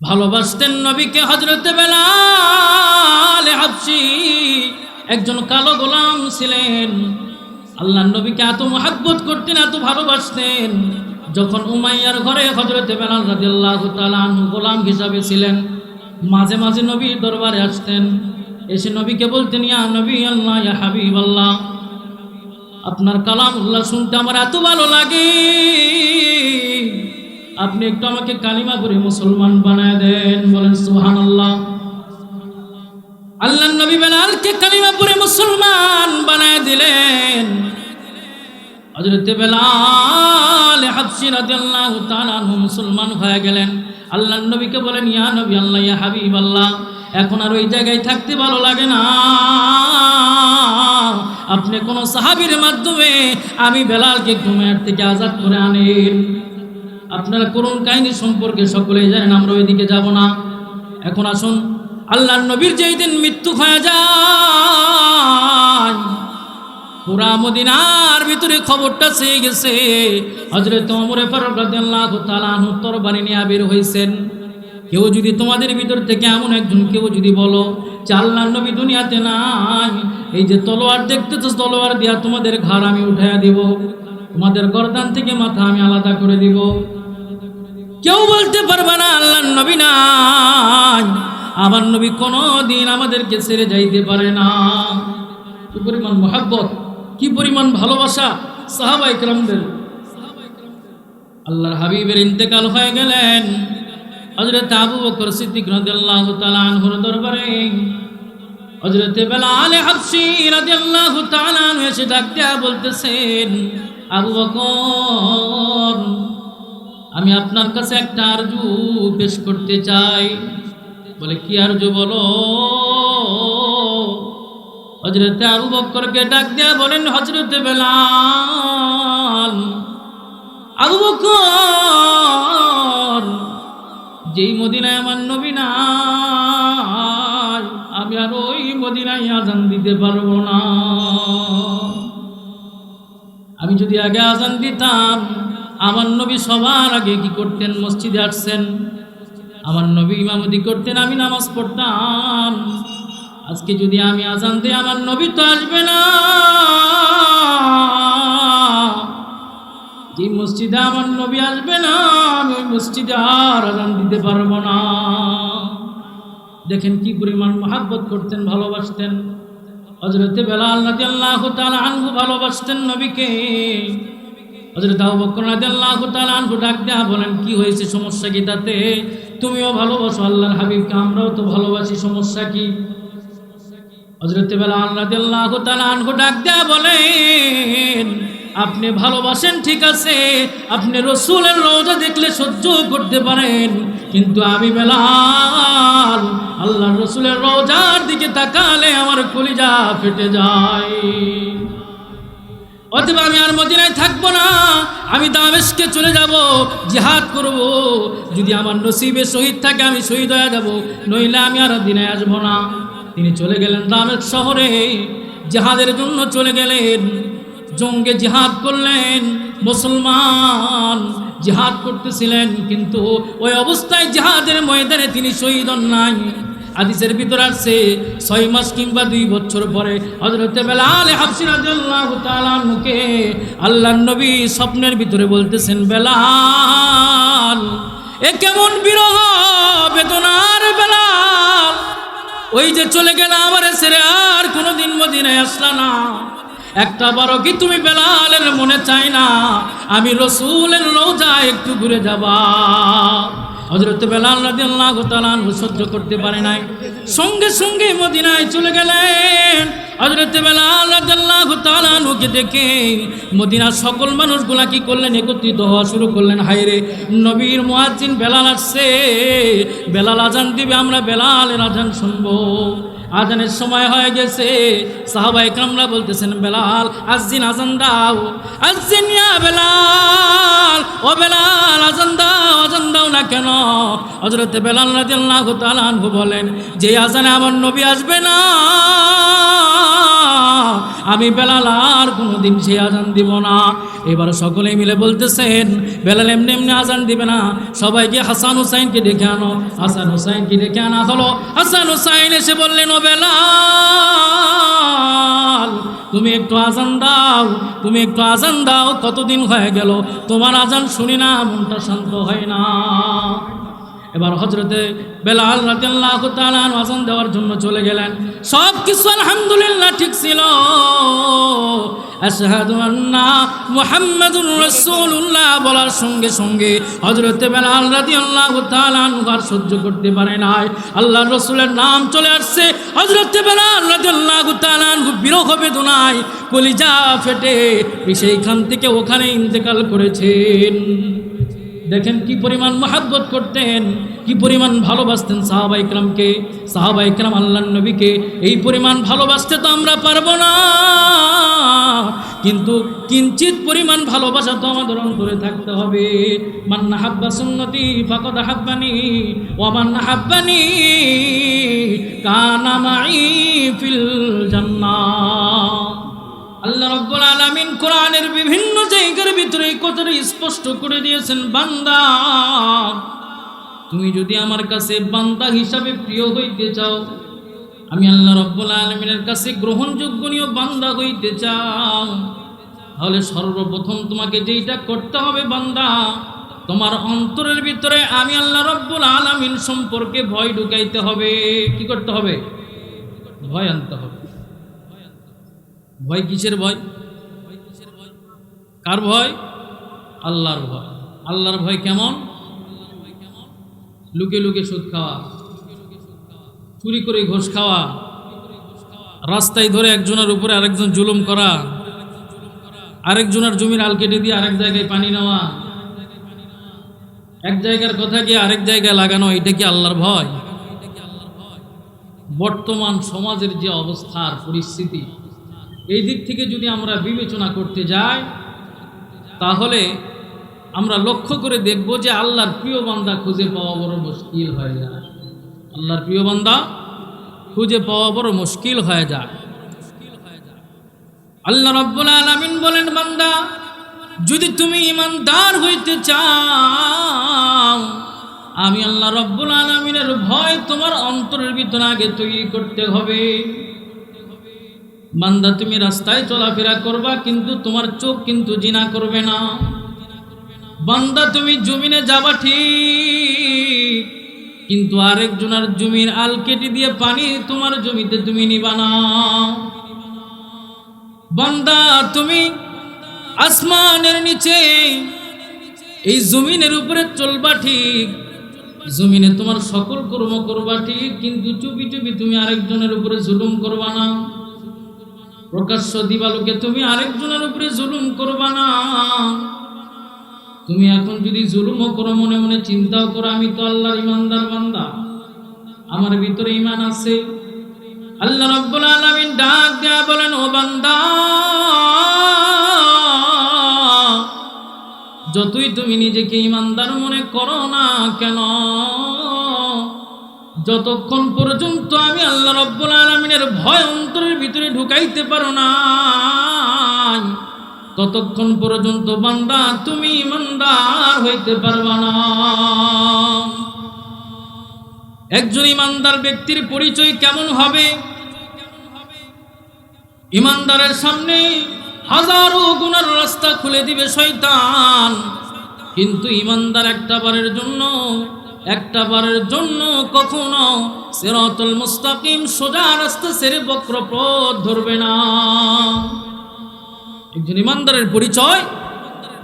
ভালোবাসতেন নবীকে। হযরত বেলাল হাবশী একজন কালো গোলাম ছিলেন। আল্লাহর নবীকে এত মহব্বত করতেন, এত ভালোবাসতেন। যখন উমাইয়ার ঘরে হযরত বেলাল রাদিয়াল্লাহু তাআলা আনহু গোলাম হিসাবে ছিলেন, মাঝে মাঝে নবীর দরবারে আসতেন। এসে নবীকে বলতেন, ইয়া নবী আল্লাহ, ইয়া হাবিব আল্লাহ, আপনার কালামুল্লাহ শুনতে আমার এত ভালো লাগে, আপনি একটু আমাকে কালিমা পড়ে মুসলমান বানায় দেন। বলেন সুবহানাল্লাহ। আল্লাহর নবী বেলালকে কালিমা পড়ে মুসলমান বানায় দিলেন। হযরত বেলাল হাবশী রাদিয়াল্লাহু তাআলা আনহু মুসলমান হয়ে গেলেন। আল্লাহর নবীকে বলেন, ইয়া নবী আল্লাহ, ইয়া হাবিব আল্লাহ, এখন আর ওই জায়গায় থাকতে ভালো লাগে না, আপনি কোন সাহাবীর মাধ্যমে আমি বেলালকে একটু মায়ের থেকে আজাদ করে আনেন। আপনারা করুন কাহিনী সম্পর্কে সকলেই জানেন, আমরা ওইদিকে যাব না। এখন আসুন, আল্লাহর নবীর যেই দিন মৃত্যু হয়ে যায়, পুরা মদিনার ভিতরে খবরটা চেয়ে গেছে। হযরত ওমর ফারুক রাদিয়াল্লাহু তাআলা আনহু তরবারি নিয়ে বের হইছেন। কেউ যদি তোমাদের ভিতর থেকে এমন একজন কেউ যদি বলো যে আল্লাহর নবী দুনিয়াতে নাই, এই যে তলোয়ার দেখতেছো, তলোয়ার দিয়া তোমাদের ঘাড় আমি উঠাইয়া দিব, তোমাদের গর্দান থেকে মাথা আমি আলাদা করে দিব। কেউ বলতে পারবে না আল্লাহর নবী নাই, আমার নবী কোনদিন আমাদেরকে ছেড়ে যাইতে পারে না। কি পরিমাণ মহব্বত, কি পরিমাণ ভালোবাসা সাহাবায়ে কেরামদের। আল্লাহর হাবিবের ইন্তেকাল হয়ে গেলেন। হযরত আবু বকর সিদ্দিক রাদিয়াল্লাহু তাআলা আনহুর দরবারে হযরত বেলাল হাবশী রাদিয়াল্লাহু তাআলা আনহু এসে ডাক দিয়া বলতেছেন, আবু বকর, আমি আপনার কাছে একটা আরজু পেশ করতে চাই। বলে, কি আরজু বলো। হযরত আবু বকরকে ডাক দিয়া বলেন, হযরত বেলাল, আবু বকর, যেই মদিনায় আমার নবী নাই, আমি আর ওই মদিনায় আজান দিতে পারবো না। আমি যদি আগে আজান দিতাম, আমার নবী সবার আগে কি করতেন? মসজিদে আসছেন, আমার নবী ইমামতি করতেন, আমি নামাজ পড়তাম। আজকে যদি আমি আজান দিই, আমার নবী তো আসবে না। যে মসজিদে আমার নবী আসবে না, আমি ওই মসজিদে আর আজান দিতে পারবো না। দেখেন কি পরিমাণ মহব্বত করতেন, ভালোবাসতেন। হযরত বেলাল রাদিয়াল্লাহু তাআলা আনহু ভালোবাসতেন নবীকে। হযরত আবু বকর রাদিয়াল্লাহু তাআলা আনহু ডাক দেয়া বলেন, কি হয়েছে, সমস্যা কি তাতে? তুমিও ভালোবাসো আল্লাহর হাবিবকে, আমরাও তো ভালোবাসি, সমস্যা কি? হযরত বেলাল রাদিয়াল্লাহু তাআলা আনহু ডাক দেয়া বলেন, আপনি ভালোবাসেন ঠিক আছে, আপনি রাসূলের রওজা দেখলে সহ্য করতে পারেন, কিন্তু আমি বেলাল আল্লাহর রাসূলের রওজার দিকে তাকালে আমার কলিজা ফেটে যায়। অতএব আমি আর মদিনায় থাকবো না, আমি দামেস্কে চলে যাব, জিহাদ করব। যদি আমার নসিবে শহীদ থাকে আমি শহীদ হয়ে যাব, নইলে আমি আর মদিনায় আসবো না। তিনি চলে গেলেন দামেস্ক শহরে, জিহাদের জন্য চলে গেলেন। জঙ্গে জিহাদ করলেন, মুসলমান জিহাদ করতেছিলেন, কিন্তু ওই অবস্থায় জিহাদের ময়দানে তিনি শহীদ হন নাই। হাদিসের ভিতর আছে 6 মাস কিংবা 2 বছর পরে হযরত বেলাল হাবশী রাদিয়াল্লাহু তাআলা আনহুকে আল্লাহর নবী স্বপ্নের ভিতরে বলতেছেন, বেলাল, এ কেমন বিরহ বেদনার বেলাল, ওই যে চলে গেল আমারে ছেড়ে, আর কোনোদিন মদিনায় আসলা না, একটা বারো কি তুমি বেলালের মনে চাই না আমি রাসূলের রওজায় একটু ঘুরে যাবা? হযরত বেলাল রাদিয়াল্লাহু তাআলা আনহু সহ্য করতে পারে নাই, সঙ্গে সঙ্গে মদিনায় চলে গেলেন। হযরত বেলাল রাদিয়াল্লাহু তাআলা আনহুকে দেখে মদিনার সকল মানুষগুলা কি করলেন? একত্রিত হওয়া শুরু করলেন। হায়রে, নবীর মুয়াজ্জিন বেলাল আসছে, বেলাল আজান দিবে, আমরা বেলালের আজান শুনবো। আজানের সময় হয়ে গেছে। সাহাবায়ে কেরামরা বলতেছেন, বেলাল আজ্জিন, আজান দাও, আজ্জিন ইয়া বেলাল, ও বেলাল আজান দাও, আজান দাও না কেন? হযরত বেলাল রাদিয়াল্লাহু তাআলা আনহু বলেন, যে আজানে আমার নবী আসবে না, আমি বেলাল আর কোনোদিন সেই আজান দিব না। এবার সকলে মিলে বলতেছেন বেলাল এমনি এমনি আজান দিবে না, সবাই গিয়ে হাসান হুসাইনকে ডেকে আনো। হাসান হুসাইনকে ডেকে আনা হলো। হাসান হুসাইন এসে বললেন, ও বেলাল, তুমি একটু আজান দাও, তুমি একটু আজান দাও, কতদিন হয়ে গেল তোমার আজান শুনি না, মনটা শান্ত হয় না। এবার হযরতে বেলাল রাদিয়াল্লাহু তাআলা আযান দেওয়ার জন্য চলে গেলেন। সব কিছু আলহামদুলিল্লাহ ঠিক ছিল। আশহাদু আন্না মুহাম্মাদুর রাসূলুল্লাহ বলার সঙ্গে সঙ্গে হযরতে বেলাল রাদিয়াল্লাহু তাআলা আর সহ্য করতে পারে নাই, আল্লাহর রাসূলের নাম চলে আসছে। হযরতে বেলাল রাদিয়াল্লাহু তাআলা বিরহ বেদনায় কলিজা ফেটে সেইখান থেকে ওখানে ইন্তেকাল করেছেন। দেখেন কি পরিমাণ মহব্বত করতেন, কি পরিমাণ ভালোবাসতেন সাহাবায়ে কেরামকে, সাহাবায়ে কেরাম আল্লাহর নবীকে। এই পরিমাণ ভালোবাসতে তো আমরা পারবো না, কিন্তু কিঞ্চিত পরিমাণ ভালোবাসা তো আমাদের অন্তরে থাকতে হবে। মান হাব্বা সুন্নতি ফাকাদ হাব্বানি ওয়া মান হাব্বানি কানা মাই ফিল জান্নাহ। আল্লাহ রাব্বুল আলামিন কোরআনের বিভিন্ন জায়গার ভিতরে এই কথাটা স্পষ্ট করে দিয়েছেন, বান্দা তুমি যদি আমার কাছে বান্দা হিসাবে প্রিয় হইতে চাও, আমি আল্লাহ রাব্বুল আলামিনের কাছে গ্রহণযোগ্য বান্দা হইতে চাও, তাহলে সর্বপ্রথম তোমাকে যেইটা করতে হবে বান্দা, তোমার অন্তরের ভিতরে আমি আল্লাহ রাব্বুল আলামিন সম্পর্কে ভয় ঢুকাইতে হবে। কি করতে হবে? ভয় আনতে হবে। ভয় কিসের ভয়? কার ভয়? আল্লাহর ভয়। আল্লাহর ভয় কেমন? লুকে লুকে সুদ খাওয়া, চুরি করে ঘোষ খাওয়া, রাস্তায় ধরে একজনের উপরে আরেকজন জুলুম করা, আরেকজনের জমির আল কেটে দিয়ে আরেক জায়গায় পানি নেওয়া, এক জায়গার কথা গিয়ে আরেক জায়গায় লাগানো, এটা কি আল্লাহর ভয়? বর্তমান সমাজের যে অবস্থার পরিস্থিতি, এই দিক থেকে যদি আমরা বিবেচনা করতে যাই, তাহলে আমরা লক্ষ্য করে দেখব যে আল্লাহর প্রিয় বান্দা খুঁজে পাওয়া বড় মুশকিল হয়ে যায়। আল্লাহর প্রিয় বান্দা খুঁজে পাওয়া বড় মুশকিল হয়ে যায়। আল্লাহ রাব্বুল আলামিন বলেন, বান্দা যদি তুমি ঈমানদার হইতে চাও, আমি আল্লাহ রাব্বুল আলামিনের ভয় তোমার অন্তরের ভিতরে আগে তৈরি করতে হবে। বান্দা তুমি রাস্তায় চলাফেরা করবা, কিন্তু তোমার চোখ কিন্তু জিনা করবে না। বান্দা তুমি জমিনে যাবা ঠিক, কিন্তু আরেকজনের জমির আল কেটে দিয়ে পানি তোমার জমিতে তুমি নিবা না। বান্দা তুমি আসমানের নিচে এই জমিনের উপরে চলবা ঠিক, জমিনে তোমার সকল কর্ম করবা ঠিক, কিন্তু চুপি চুপি তুমি আরেকজনের উপরে জুলুম করবা না। প্রকাশ্য দিবালোকে তুমি আরেকজনের উপরে জুলুম করবা না। তুমি এখন যদি জুলুমও করো, মনে মনে চিন্তাও করো আমি তো আল্লাহর ইমানদার বান্দা, আমার ভিতরে ঈমান আছে। আল্লাহ রাব্বুল আলামিন ডাক দেয়া বলেন, ও বান্দা যতই তুমি নিজেকে ইমানদার মনে করো না কেন, যতক্ষণ পর্যন্ত আমি আল্লাহ রাব্বুল আলামিনের ভয় অন্তরের ভিতরে ঢুকাইতে পারো না, ততক্ষণ পর্যন্ত বান্দা তুমি ইমানদার হইতে পারবা না। একজন ইমানদার ব্যক্তির পরিচয় কেমন হবে? ইমানদারের সামনে হাজারো গুনার রাস্তা খুলে দিবে শয়তান, কিন্তু ইমানদার একটা বারের জন্য কখনো সিরাতুল মুস্তাকিম সোজা রাস্তা ছেড়ে বক্র পথ ধরবে না। একজন ইমানদারের পরিচয়,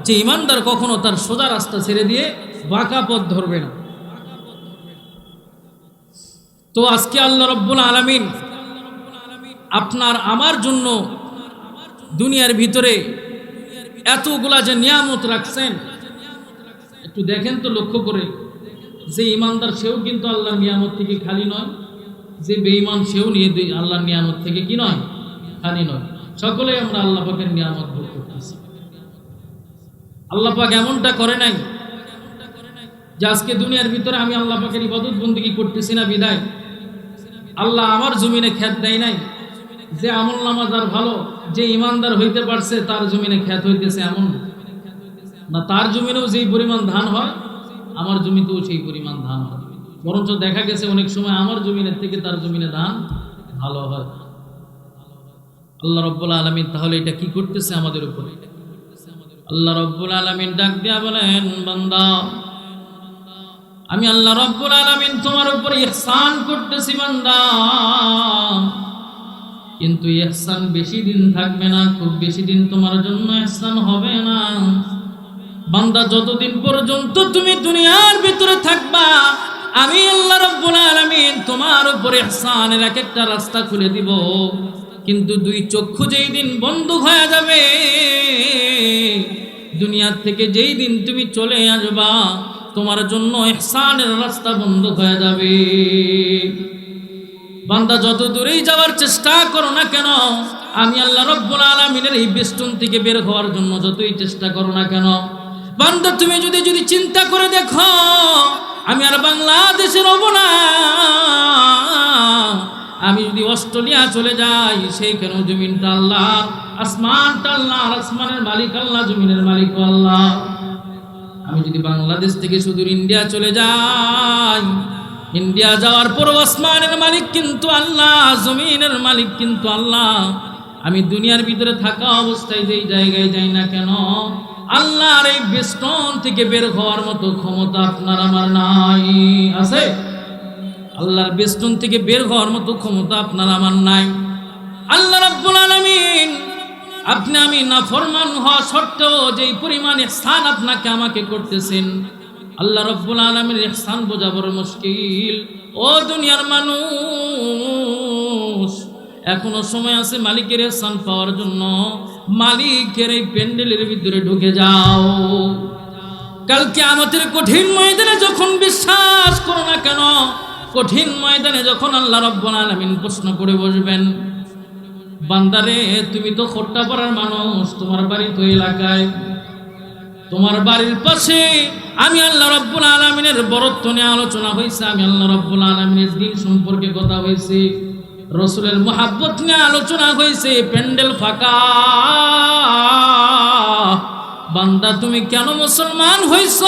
যে ইমানদার কখনো তার সোজা রাস্তা ছেড়ে দিয়ে বাঁকা পথ ধরবে না। তো আজকে আল্লাহ রাব্বুল আলামিন আপনার আমার জন্য দুনিয়ার ভিতরে এতগুলা যে নিয়ামত রাখছেন, একটু দেখেন তো লক্ষ্য করে, যে ইমানদার সেও কিন্তু আল্লাহর নিয়ামত থেকে খালি নয়, যে বেঈমান সেও নিয়ে আল্লাহর নিয়ামত থেকে কি নয়, খালি নয়। সকলেই আমরা আল্লাহ পাকের নিয়ামত ভোগ করতেছি। আল্লাহ পাক এমনটা করে নাই যে আজকে দুনিয়ার ভিতরে আমি আল্লাহ পাকের ইবাদত বন্দেগী করতেছি না বিদায় আল্লাহ আমার জমিনে খ্যাত দেয় নাই, যে আমল নামা যার ভালো, যে ইমানদার হইতে পারছে তার জমিনে খ্যাত হইতেছে, এমন না তার জমিনেও যেই পরিমাণ ধান হয় আমার জমিতেও সেই পরিমাণ ধান হয়, বরঞ্চ দেখা গেছে অনেক সময় আমার জমিনের থেকে তার জমিনে ধান ভালো হয়। আল্লাহ রাব্বুল আলামিন তাহলে এটা কি করতেছে আমাদের উপরে? আল্লাহ রাব্বুল আলামিন ডাক দিয়া বলেন, বান্দা আমি আল্লাহ রাব্বুল আলামিন তোমার উপরে ইহসান করতেছি বান্দা, কিন্তু ইহসান বেশি দিন থাকবে না, খুব বেশি দিন তোমার জন্য ইহসান হবে না। বান্দা যতদিন পর্যন্ত তুমি দুনিয়ার ভিতরে থাকবা আমি আল্লাহ রাব্বুল আলামিন তোমার উপরে ইহসানের এক একটা রাস্তা খুলে দিব, কিন্তু দুই চক্ষু যেই দিন বন্ধ হয়ে যাবে, দুনিয়ার থেকে যেই দিন তুমি চলে আসবা তোমার জন্য ইহসানের রাস্তা বন্ধ হয়ে যাবে। বান্দা যত দূরেই যাওয়ার চেষ্টা করো না কেন, আমি আল্লাহ রাব্বুল আলামিনের এই বেষ্টন থেকে বের হওয়ার জন্য যতই চেষ্টা করো না কেন, বান্দা তুমি যদি চিন্তা করে দেখো আমি আর বাংলাদেশের হব না, আমি যদি অস্ট্রেলিয়া চলে যাই সেইখানে জমিনটা আল্লাহ, আসমানটা আল্লাহ, আসমানের মালিক আল্লাহ, জমিনের মালিক আল্লাহ। আমি যদি বাংলাদেশ থেকে শুধু ইন্ডিয়া চলে যাই, ইন্ডিয়া যাওয়ার পর আসমানের মালিক কিন্তু আল্লাহ, জমিনের মালিক কিন্তু আল্লাহ। আমি দুনিয়ার ভিতরে থাকা অবস্থায় যেই জায়গায় যাই না কেন, আল্লাহর এই বেষ্টন থেকে বের হওয়ার মতো ক্ষমতা আপনার আমার নাই। আছে? আল্লাহর বেষ্টন থেকে বের হওয়ার মতো ক্ষমতা আপনার আমার নাই। আল্লাহ রাব্বুল আলামিন আপনি আমি নাফরমান হওয়া সত্ত্বেও যেই পরিমাণ ইহসান আপনাকে আমাকে করতেছেন, আল্লাহ রাব্বুল আলামিনের ইহসান বোঝা বড় মুশকিল। ও দুনিয়ার মানুষ, এখনো সময় আছে মালিকের ইহসান পাওয়ার জন্য। মালিকের এই প্যান্ডেলের ভিতরে ঢুকে যাও। কাল কিয়ামতের কঠিন ময়দানে যখন বিশ্বাস করো না কেন, কঠিন ময়দানে যখন আল্লাহ রাব্বুল আলামিন প্রশ্ন করে বসবেন, বান্দারে তুমি তো খোট্টাপাড়ার মানুষ, তোমার বাড়ি তো এলাকায়, তোমার বাড়ির পাশে আমি আল্লাহ রাব্বুল আলামিনের বরত্ব নিয়ে আলোচনা হয়েছে, আমি আল্লাহ রাব্বুল আলামিনের দিন সম্পর্কে কথা হয়েছে, রসুলের মুহাব্বত নিয়ে আলোচনা হয়েছে, প্যান্ডেল ফাঁকা। বান্দা তুমি কেন মুসলমান হইছ?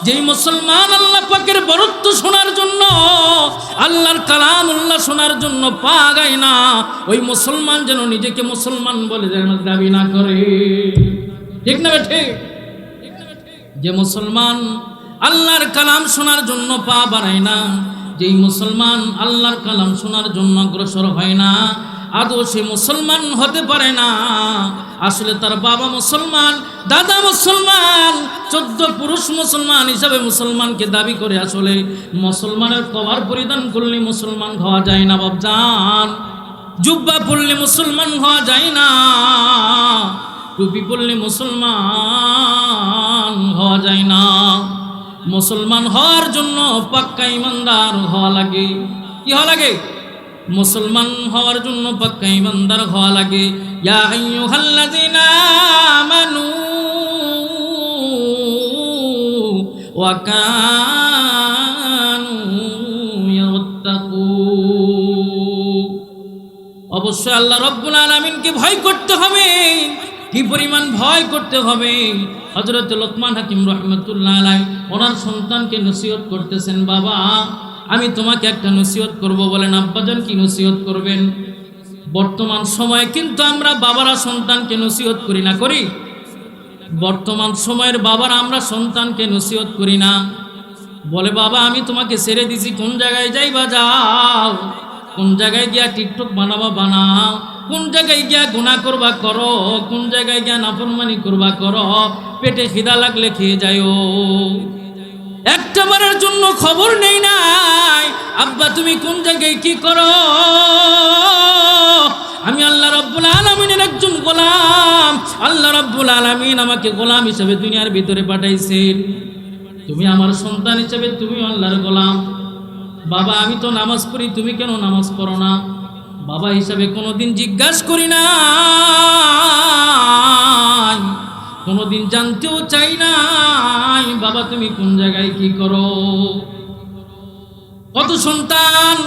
যেই মুসলমান আল্লাহ পাকের বরত্ব শোনার জন্য, আল্লাহর কালামুল্লাহ শোনার জন্য পাগায় না, ওই মুসলমান যেন নিজেকে মুসলমান বলে দাবি না করে। ঠিক না ঠিক? যে মুসলমান আল্লাহর কালাম শোনার জন্য পা বাড়ায় না, যেই মুসলমান আল্লাহর কালাম শোনার জন্য অগ্রসর হয় না, আদৌ সে মুসলমান হতে পারে না। আসলে তার বাবা মুসলমান, দাদা মুসলমান, 14 পুরুষ মুসলমান হিসাবে মুসলমানকে দাবি করে, আসলে মুসলমানের কভার পরিধান করলে মুসলমান হওয়া যায় না বাপজান, জুব্বা পরলে মুসলমান হওয়া যায় না, টুপি পরলে মুসলমান হওয়া যায় না। মুসলমান হওয়ার জন্য পাক্কা ইমানদার হওয়া লাগে। কি হওয়া লাগে? মুসলমান হওয়ার জন্য পাক্কা ইমানদার হওয়া লাগে। ইয়া আইয়ুহাল্লাযীনা আমানু ওয়া কানু ইয়াত্তাকুন। অবশ্যই আল্লাহ রাব্বুল আলামিনকে ভয় করতে হবে। কি পরিমাণ ভয় করতে হবে! হযরত লোকমান হাকিম রাহমাতুল্লাহ আলাইহি ওনার সন্তানকে নসিহত করতেছেন, বাবা আমি তোমাকে একটা নসিহত করব। বলেন আব্বাজান কি নসিহত করবেন? বর্তমান সময়ে কিন্তু আমরা বাবারা সন্তানকে নসিহত করি না, করি? বর্তমান সময়ের বাবারা আমরা সন্তানকে নসিহত করি না। বলে বাবা আমি তোমাকে ছেড়ে দিছি, কোন জায়গায় যাইবা যাও, কোন জায়গায় গিয়া টিকটক বানাবা বানাও, কোন জায়গায় গিয়া গুনাহ করবা করো, কোন জায়গায় গিয়া নাফরমানি করবা করো, পেটে খিদা লাগলে খেয়ে যাও। একটা বারের জন্য খবর নেই নাই আব্বা তুমি কোন জায়গায় কি করো। আমি আল্লাহ রাব্বুল আলামিনের একজন গোলাম, আল্লাহ রাব্বুল আলামিন আমাকে গোলাম হিসেবে দুনিয়ার ভিতরে পাঠাইছেন, তুমি আমার সন্তান হিসেবে তুমি আল্লাহর গোলাম। বাবা আমি তো নামাজ পড়ি, তুমি কেন নামাজ পড়ো না? বাবা হিসাবে কোনোদিন জিজ্ঞাসা করি না, কোনোদিন জানতেও চাই নাই বাবা তুমি কোন জায়গায় কি করো। কত সন্তান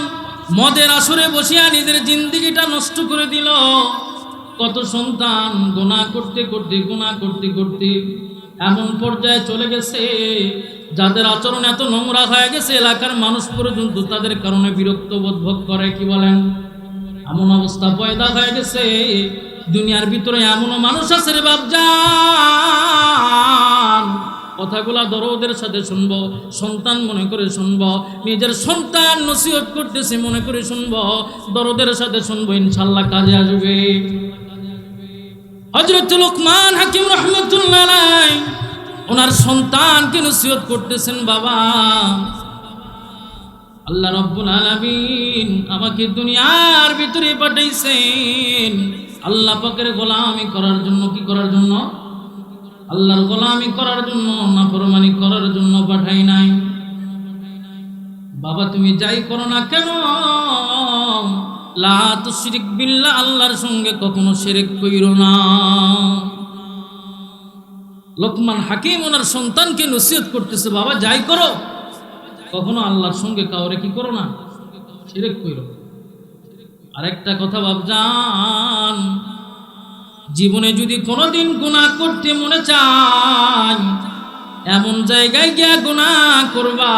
মদের আসরে বসিয়া নিজের জিন্দেগিটা নষ্ট করে দিল, কত সন্তান গুনাহ করতে করতে এমন পর্যায়ে চলে গেছে যাদের আচরণ এত নোংরা হয়ে গেছে এলাকার মানুষ পর্যন্ত তাদের কারণে বিরক্ত বোধ ভোগ করে। কি বলেন? এমন অবস্থা পয়দা হয়ে গেছে। দুনিয়ার ভিতরে এমনও মানুষ আছে রে বাপজান, কথাগুলা দরদের সাথে শুনবো, সন্তান মনে করে শুনবো, নিজের সন্তান নসিহত করতেছে মনে করে শুনবো, দরদের সাথে শুনবো, ইনশাআল্লাহ কাজে আসবে। হযরত লুকমান হাকিম রাহমাতুল্লাহ আলাইহি ওনার সন্তানকে নসিহত করতেছেন, বাবা আল্লাহ রাব্বুল আলামিন আমাকে দুনিয়ার ভিতরে পাঠাইছেন আল্লাহ পাকের গোলামি করার জন্য। কি করার জন্য? আল্লাহর গোলামি করার জন্য, নাফরমানি করার জন্য পাঠাই নাই। বাবা তুমি যাই করো না কেন, লা তুশরিক বিল্লাহ, আল্লাহর সঙ্গে কখনো শিরক কইরো না। লোকমান হাকিম ওনার সন্তানকে নসিহত করতেছে, বাবা যাই করো কখনো আল্লাহর সঙ্গে কাউরে কি করো না, শিরক কইরো। আরেকটা কথা বাপজান, জীবনে যদি কোনোদিন গুনাহ করতে মনে চায় এমন জায়গায় গিয়া গুনাহ করবা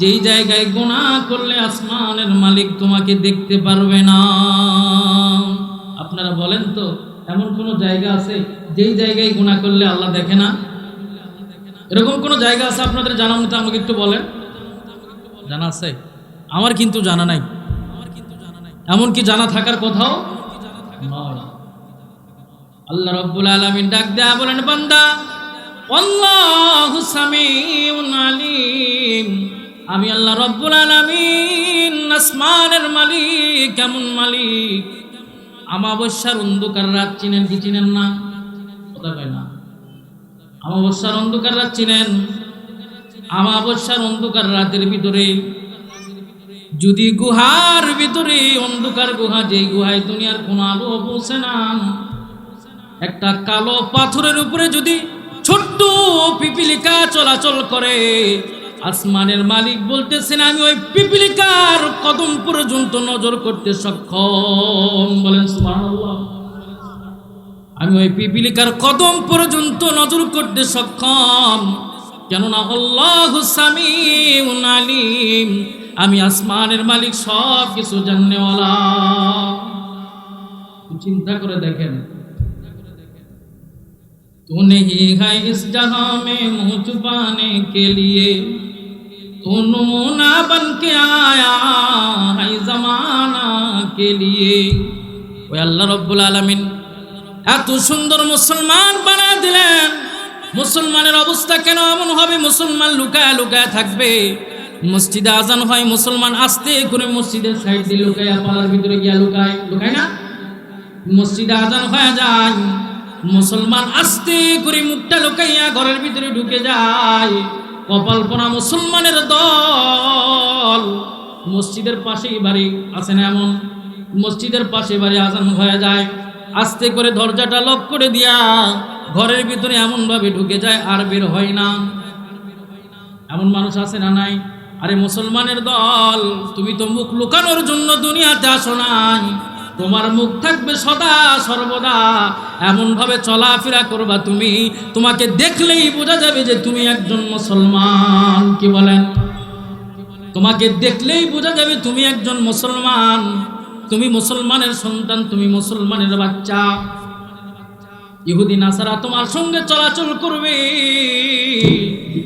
যেই জায়গায় গুনাহ করলে আসমানের মালিক তোমাকে দেখতে পারবে না। আপনারা বলেন তো এমন কোন জায়গা আছে যেই জায়গায় গুনাহ করলে আল্লাহ দেখে না? এরকম কোন জায়গা আছে আপনাদের জানা মতো আমাকে একটু বলেন। জানা আছে? আমার কিন্তু জানা নাই। এমনকি জানা থাকার কথাও নয়। আল্লাহ রাব্বুল আলামিন ডাক দেয়া বলেন, বান্দা আল্লাহু সামিউন আলিম, আমি আল্লাহ রাব্বুল আলামিন আসমানের মালিক। কেমন মালিক? আমাবস্যার অন্ধকার রাত চিনেন কি চিনেন না? কথা কয় না। আমাবস্যার অন্ধকার রাত চিনেন? আমাবস্যার অন্ধকার রাতের ভিতরে যদি গুহার ভিতরে অন্ধকার গুহা, যেই গুহায় দুনিয়ার কোনো আলো পৌঁছে না, একটা কালো পাথরের উপরে যদি ছোট্ট পিপিলিকা চলাচল করে, আসমানের মালিক বলতেছেন আমি ওই পিপিলিকার কদম পর্যন্ত নজর করতে সক্ষম। বলেন সুবহানাল্লাহ। আমি ওই পিপিলিকার কদম পর্যন্ত নজর করতে সক্ষম, কেননা আল্লাহু সামিউন আলিম, আমি আসমানের মালিক, সব কিছু জানেওয়ালা। চিন্তা করে দেখেন, तू नहीं है इस जहां में मुँह छुपाने के लिए, तू नमूना बन के आया है जमाना के लिए। ওই আল্লাহ রাব্বুল আলামিন এত সুন্দর মুসলমান বানায় দিলেন। মুসলমানের অবস্থা কেন এমন হবে? মুসলমান লুকায় লুকায় থাকবে। মসজিদে আজান হয়, মুসলমান আস্তে করে মসজিদের সাইড দিয়ে লুকায়, পালার ভিতরে গিয়া লুকায়, লুকায় না? মসজিদে আজান হয়ে যায়, মুসলমান আস্তে করে মুখটা লুকাইয়া ঘরের ভিতরে ঢুকে যায়। কপালপনা মুসলমানের দল। মসজিদের পাশেই বাড়ি আছে না এমন? মসজিদের পাশে বাড়ি, আজান হয়ে যায়, আস্তে করে দরজাটা লক করে দিয়া ঘরের ভিতরে এমন ভাবে ঢুকে যায় আর বের হয় না। এমন মানুষ আছে না নাই? আরে মুসলমানের দল, তুমি তো মুখ লুকানোর জন্য দুনিয়াতে আসো নাই। তোমার মুখ থাকবে সদা সর্বদা এমন ভাবে চলাফেরা করবা তুমি, তোমাকে দেখলেই বোঝা যাবে যে তুমি একজন মুসলমান। কি বলেন? তোমাকে দেখলেই বোঝা যাবে তুমি একজন মুসলমান, তুমি মুসলমানের সন্তান, তুমি মুসলমানের বাচ্চা। ইহুদি নাসারা তোমার সঙ্গে চলাচল করবে,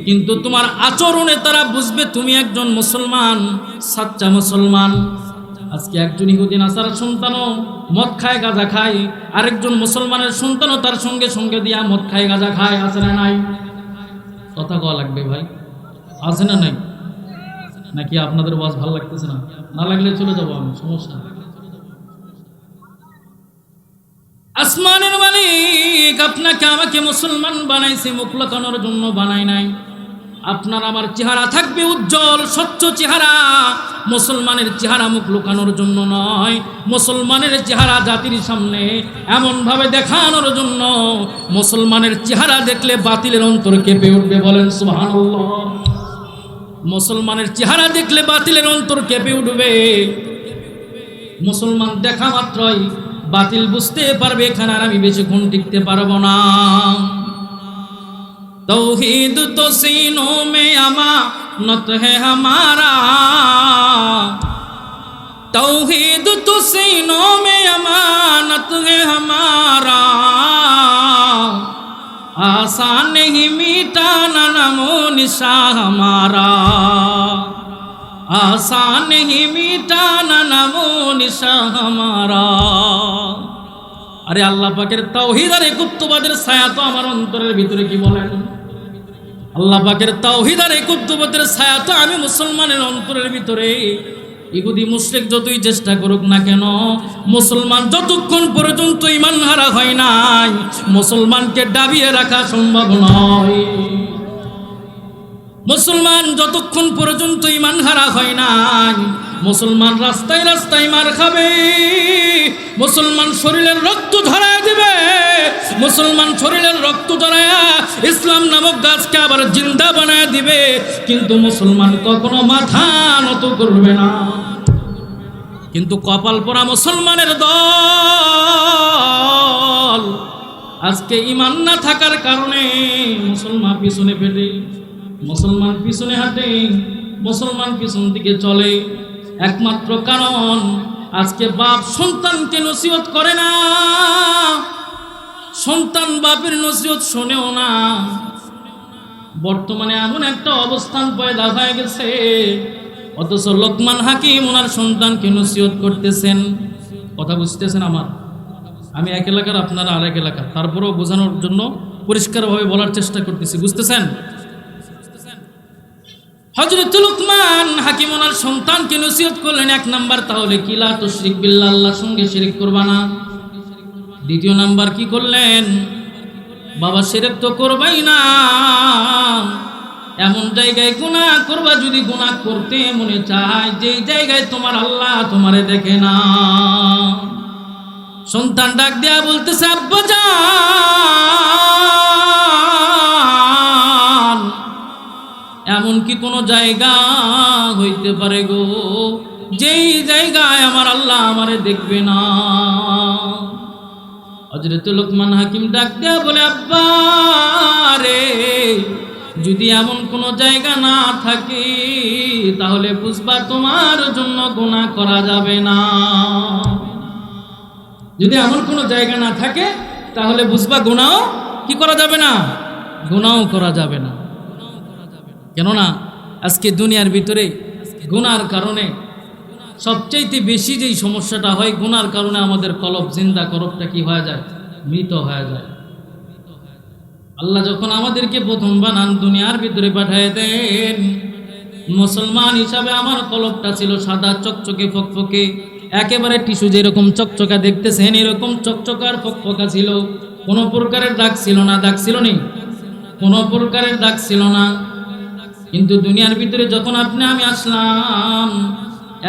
কিন্তু তোমার আচরণে তারা বুঝবে তুমি একজন মুসলমান, সাচ্চা মুসলমান। আজকে একজন ইহুদি নাসারার সন্তানও মদ খায়, গাঁজা খায়, আরেকজন মুসলমানের সন্তানও তার সঙ্গে সঙ্গে দিয়া মদ খায়, গাঁজা খায়। আছে না নাই? কথা কওয়া লাগবে ভাই, আছে না নাই? নাকি আপনাদের ওয়াজ ভালো লাগতেছে না? না লাগলে চলে যাবো আমি, সমস্যা। আসমানের মালিক আপনাকে আমাকে মুসলমান বানাইছে, মুখ লুকানোর জন্য বানাই নাই। আপনার আমার চেহারা থাকবে উজ্জ্বল স্বচ্ছ চেহারা। মুসলমানের চেহারা মুখ লুকানোর জন্য নয়, মুসলমানের চেহারা জাতির সামনে এমন ভাবে দেখানোর জন্য। মুসলমানের চেহারা দেখলে বাতিলের অন্তর কেঁপে উঠবে। বলেন সুবহানাল্লাহ। মুসলমানের চেহারা দেখলে বাতিলের অন্তর কেঁপে উঠবে। মুসলমান দেখা মাত্রই বাতিল বুঝতে পারবে এখানে আর আমি বেশিক্ষণ টিকতে পারবো না। तौहीद तो सीनों में अमानत है हमारा, तौहीद तो सीनों में अमानत है हमारा, आसान नहीं मिटाना नमो निशा हमारा, आसान नहीं मिटाना नमो निशा हमारा। अरे अल्लाह पाकेर तौहीद আর একুত্ববাদের ছায়া তো আমার অন্তরের ভিতরে, কি বলেন? আল্লাহ পাকের তৌহিদ আর একুত্ববাদের ছায়া তো আমি মুসলমানের অন্তরের ভিতরে। ইহুদি মুশরিক যতই চেষ্টা করুক না কেন, মুসলমান যতক্ষণ পর্যন্ত ঈমান হারা হয় নাই, মুসলমানকে দাবিয়ে রাখা সম্ভব নয়। মুসলমান যতক্ষণ পর্যন্ত ঈমান হারা হয় নাই, মুসলমান রাস্তায় রাস্তায় মার খাবে, মুসলমান শরীরের রক্ত ঝরায় দিবে, মুসলমান শরীরের রক্ত ঝরায়া ইসলাম নামক গাছকে আবার জিন্দা বানায় দিবে, কিন্তু মুসলমান কখনো মাথা নত করবে না। কিন্তু কপাল পোড়া মুসলমানের দল আজকে ঈমান না থাকার কারণে মুসলমান পিছনে ফেটে, মুসলমান পিছনে হাঁটে, মুসলমান পিছন দিকে চলে। একমাত্র কারণ আজকে বাপ সন্তানকে নসিহত করে না, সন্তান বাপের নসিহত শোনেও না। বর্তমানে এমন একটা অবস্থান পয়দা হয়ে গেছে, অথচ লোকমান হাকিম ওনার সন্তানকে নসিহত করতেছেন। কথা বুঝতেছেন আমার? আমি এক এলাকার, আপনারা আরেক এলাকার, তারপরেও বোঝানোর জন্য পরিষ্কারভাবে বলার চেষ্টা করতেছি, বুঝতেছেন? হযরত লোকমান হাকিম ওনার সন্তানকে নসিহত করলেন, এক নাম্বার তাহলে কি, লা তুশরিক বিল্লাহ, আল্লাহর সঙ্গে শিরক করবা না। দ্বিতীয় নাম্বার কি করলেন, বাবা শিরক তো করবাই না, এমন জায়গায় গুনাহ করবা যদি গুনাহ করতে মনে চায় যেই জায়গায় তোমার আল্লাহ তোমারে দেখে না। সন্তান ডাক দেয়া বলতেছে, আব্বা জান, এমন কি কোনো জায়গা হইতে পারে গো যেই জায়গায় আমার আল্লাহ আমারে দেখবে না? হযরত লোকমান হাকিম ডাক দেয়া বলে, আব্বা রে, যদি এমন কোনো জায়গা না থাকে তাহলে বুঝবা তোমার জন্য গুনাহ করা যাবে না। যদি এমন কোনো জায়গা না থাকে তাহলে বুঝবা গুনাহ কি করা যাবে না, গুনাহ করা যাবে না। কেননা আজকে দুনিয়ার ভিতরে গুনার কারণে সবচাইতে বেশি যেই সমস্যাটা হয়, গুনার কারণে আমাদের কলব, জিন্দা কলবটা কি হয়ে যায়, মৃত হয়ে যায়। আল্লাহ যখন আমাদেরকে প্রথম বানান, দুনিয়ার ভিতরে পাঠিয়ে দেন, মুসলমান হিসাবে আমার কলবটা ছিল সাদা চকচকে ফকফকে, একেবারে টিস্যু যেরকম চকচকা দেখতেছেন এরকম চকচকার ফকফকা ছিল, কোনো প্রকারের দাগ ছিল না। দাগ ছিল নেই, কোনো প্রকারের দাগ ছিল না। কিন্তু দুনিয়ার ভিতরে যখন আপনি আমি আসলাম,